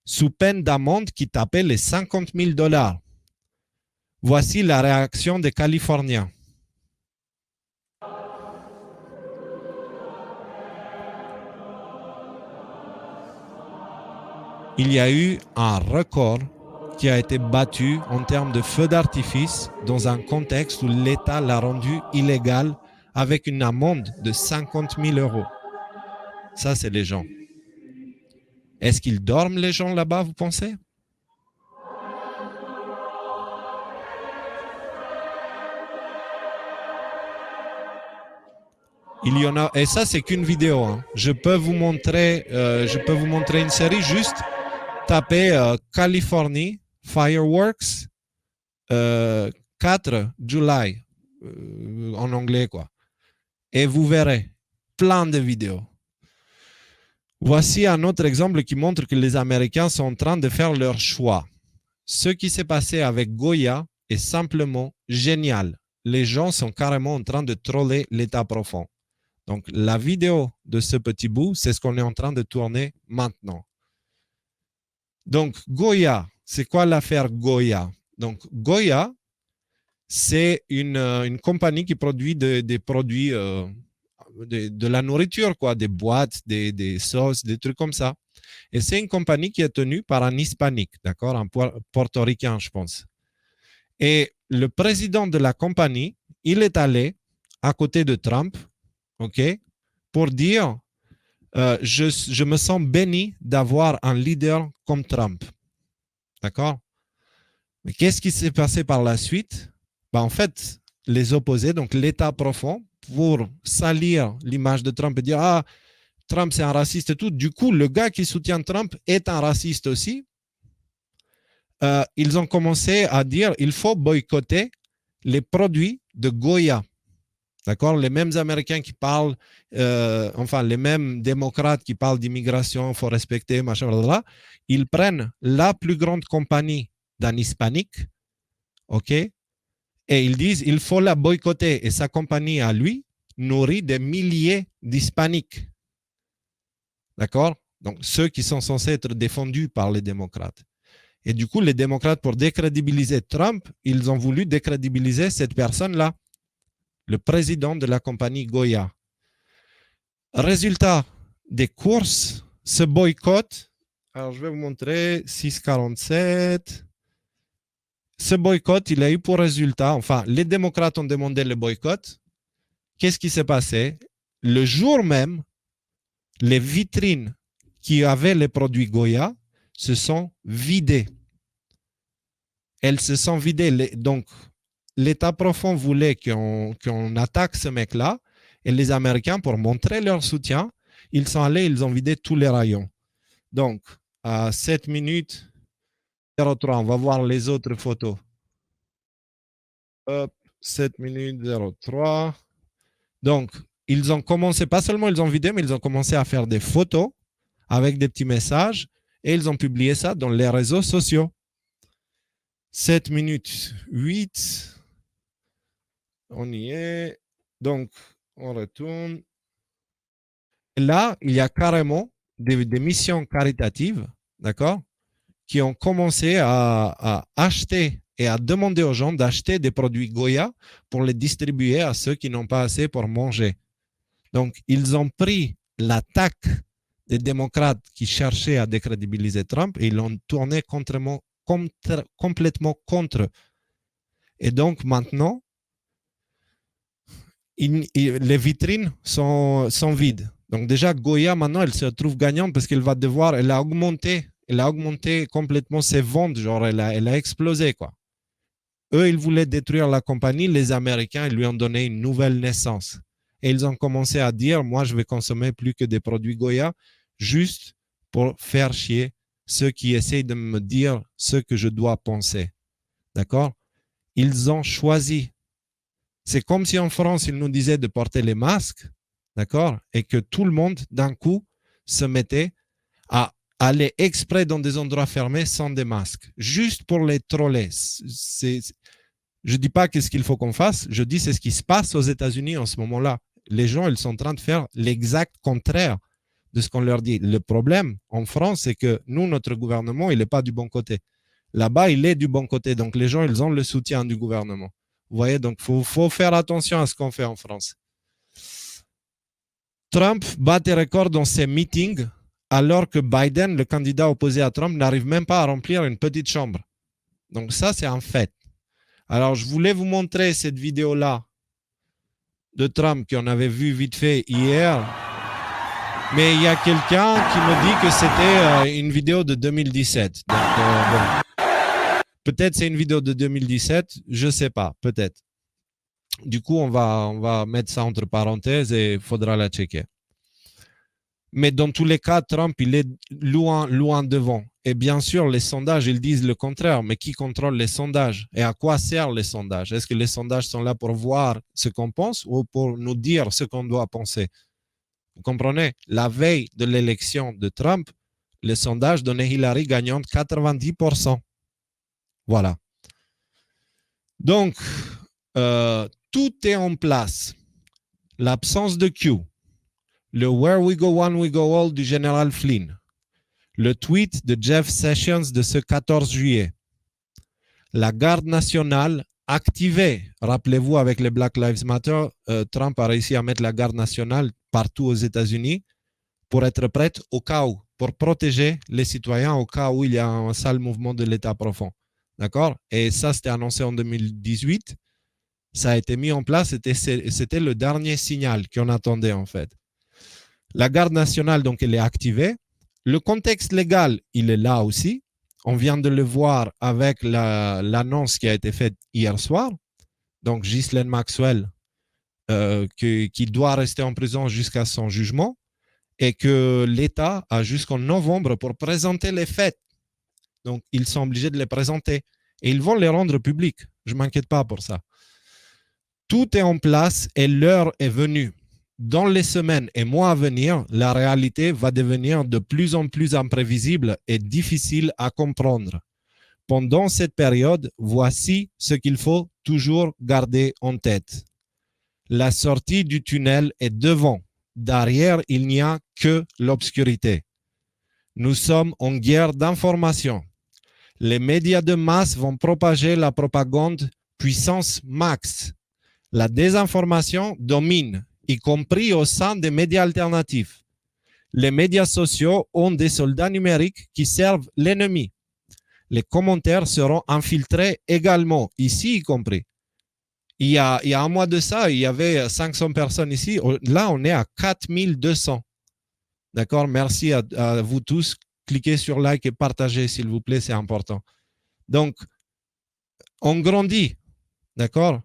sous peine d'amende qui tapait les $50,000. Voici la réaction des Californiens. Il y a eu un record qui a été battu en termes de feux d'artifice dans un contexte où l'État l'a rendu illégal avec une amende de 50 000 €. Ça, c'est les gens. Est-ce qu'ils dorment, les gens là-bas, vous pensez? Il y en a, et ça, c'est qu'une vidéo. Hein. Je peux vous montrer une série. Juste tapez Californie Fireworks 4 July en anglais, quoi. Et vous verrez plein de vidéos. Voici un autre exemple qui montre que les Américains sont en train de faire leur choix. Ce qui s'est passé avec Goya est simplement génial. Les gens sont carrément en train de troller l'État profond. Donc, la vidéo de ce petit bout, c'est ce qu'on est en train de tourner maintenant. Donc, Goya, c'est quoi l'affaire Goya? Donc, Goya, c'est une compagnie qui produit des produits, de la nourriture, quoi, des boîtes, des sauces, des trucs comme ça. Et c'est une compagnie qui est tenue par un hispanique, d'accord, un portoricain, je pense. Et le président de la compagnie, il est allé à côté de Trump, ok, pour dire je me sens béni d'avoir un leader comme Trump. D'accord? Mais qu'est-ce qui s'est passé par la suite? En fait, les opposés, donc l'État profond, pour salir l'image de Trump et dire « Ah, Trump c'est un raciste et tout », du coup, le gars qui soutient Trump est un raciste aussi. Ils ont commencé à dire « Il faut boycotter les produits de Goya ». D'accord? Les mêmes Américains qui parlent, les mêmes démocrates qui parlent d'immigration, il faut respecter, machin, blablabla, ils prennent la plus grande compagnie d'un hispanique, ok? Et ils disent il faut la boycotter. Et sa compagnie à lui nourrit des milliers d'hispaniques. D'accord? Donc, ceux qui sont censés être défendus par les démocrates. Et du coup, les démocrates, pour décrédibiliser Trump, ils ont voulu décrédibiliser cette personne-là, le président de la compagnie Goya. Résultat des courses, ce boycott, alors je vais vous montrer 6,47. Ce boycott, il a eu pour résultat, enfin, les démocrates ont demandé le boycott. Qu'est-ce qui s'est passé? Le jour même, les vitrines qui avaient les produits Goya se sont vidées. Elles se sont vidées. Donc, l'État profond voulait qu'on attaque ce mec-là et les Américains, pour montrer leur soutien, ils sont allés, ils ont vidé tous les rayons. Donc, à 7 minutes 03, on va voir les autres photos. Hop, 7 minutes 03. Donc, ils ont commencé, pas seulement ils ont vidé, mais ils ont commencé à faire des photos avec des petits messages et ils ont publié ça dans les réseaux sociaux. 7 minutes 8. On y est. Donc, on retourne. Et là, il y a carrément des missions caritatives, d'accord, qui ont commencé à acheter et à demander aux gens d'acheter des produits Goya pour les distribuer à ceux qui n'ont pas assez pour manger. Donc, ils ont pris l'attaque des démocrates qui cherchaient à décrédibiliser Trump et ils l'ont tourné complètement contre eux. Et donc, maintenant, les vitrines sont vides. Donc déjà, Goya, maintenant, elle se trouve gagnante parce qu'elle va devoir, elle a augmenté complètement ses ventes, genre elle a explosé, quoi. Eux, ils voulaient détruire la compagnie, les Américains, ils lui ont donné une nouvelle naissance. Et ils ont commencé à dire, moi, je vais consommer plus que des produits Goya, juste pour faire chier ceux qui essayent de me dire ce que je dois penser. D'accord? Ils ont choisi. C'est comme si en France, ils nous disaient de porter les masques, d'accord? Et que tout le monde, d'un coup, se mettait à aller exprès dans des endroits fermés sans des masques, juste pour les troller. Je ne dis pas qu'est-ce qu'il faut qu'on fasse, je dis c'est ce qui se passe aux États-Unis en ce moment-là. Les gens, ils sont en train de faire l'exact contraire de ce qu'on leur dit. Le problème en France, c'est que nous, notre gouvernement, il n'est pas du bon côté. Là-bas, il est du bon côté. Donc, les gens, ils ont le soutien du gouvernement. Vous voyez, donc il faut faire attention à ce qu'on fait en France. Trump bat des records dans ses meetings alors que Biden, le candidat opposé à Trump, n'arrive même pas à remplir une petite chambre. Donc ça, c'est un fait. Alors, je voulais vous montrer cette vidéo-là de Trump qu'on avait vu vite fait hier. Mais il y a quelqu'un qui me dit que c'était une vidéo de 2017. Donc, bon. Peut-être c'est une vidéo de 2017, je ne sais pas, peut-être. Du coup, on va mettre ça entre parenthèses et il faudra la checker. Mais dans tous les cas, Trump, il est loin devant. Et bien sûr, les sondages, ils disent le contraire. Mais qui contrôle les sondages? Et à quoi servent les sondages? Est-ce que les sondages sont là pour voir ce qu'on pense ou pour nous dire ce qu'on doit penser? Vous comprenez? La veille de l'élection de Trump, les sondages donnaient Hillary gagnante 90%. Voilà. Donc, tout est en place. L'absence de Q, le Where we go one, we go all du général Flynn, le tweet de Jeff Sessions de ce 14 juillet, la garde nationale activée. Rappelez-vous, avec les Black Lives Matter, Trump a réussi à mettre la garde nationale partout aux États-Unis pour être prête au cas où, pour protéger les citoyens au cas où il y a un sale mouvement de l'État profond. D'accord? Et ça, c'était annoncé en 2018. Ça a été mis en place. C'était le dernier signal qu'on attendait, en fait. La garde nationale, donc, elle est activée. Le contexte légal, il est là aussi. On vient de le voir avec l'annonce qui a été faite hier soir. Donc, Ghislaine Maxwell, qui doit rester en prison jusqu'à son jugement et que l'État a jusqu'en novembre pour présenter les faits. Donc, ils sont obligés de les présenter et ils vont les rendre publics. Je ne m'inquiète pas pour ça. Tout est en place et l'heure est venue. Dans les semaines et mois à venir, la réalité va devenir de plus en plus imprévisible et difficile à comprendre. Pendant cette période, voici ce qu'il faut toujours garder en tête. La sortie du tunnel est devant. Derrière, il n'y a que l'obscurité. Nous sommes en guerre d'information. Les médias de masse vont propager la propagande puissance max. La désinformation domine, y compris au sein des médias alternatifs. Les médias sociaux ont des soldats numériques qui servent l'ennemi. Les commentaires seront infiltrés également, ici y compris. Il y a un mois de ça, il y avait 500 personnes ici. Là, on est à 4200. D'accord? Merci à vous tous. Cliquez sur like et partagez, s'il vous plaît, c'est important. Donc, on grandit. D'accord?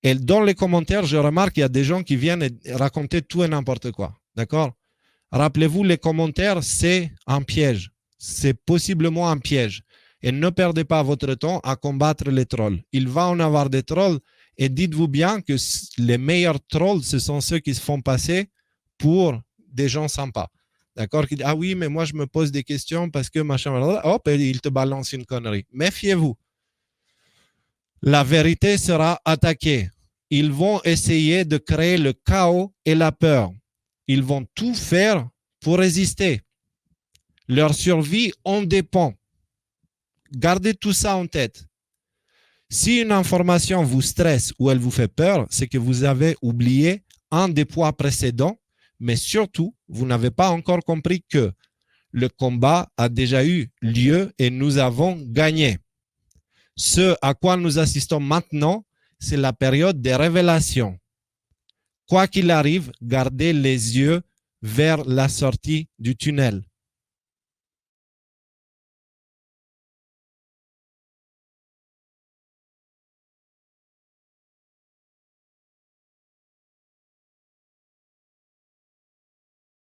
Et dans les commentaires, je remarque qu'il y a des gens qui viennent raconter tout et n'importe quoi. D'accord? Rappelez-vous, les commentaires, c'est un piège. C'est possiblement un piège. Et ne perdez pas votre temps à combattre les trolls. Il va en avoir des trolls. Et dites-vous bien que les meilleurs trolls, ce sont ceux qui se font passer pour des gens sympas. D'accord? Qui disent, ah oui, mais moi, je me pose des questions parce que machin, hop, et il te balance une connerie. Méfiez-vous. La vérité sera attaquée. Ils vont essayer de créer le chaos et la peur. Ils vont tout faire pour résister. Leur survie en dépend. Gardez tout ça en tête. Si une information vous stresse ou elle vous fait peur, c'est que vous avez oublié un des points précédents, mais surtout, vous n'avez pas encore compris que le combat a déjà eu lieu et nous avons gagné. Ce à quoi nous assistons maintenant, c'est la période des révélations. Quoi qu'il arrive, gardez les yeux vers la sortie du tunnel.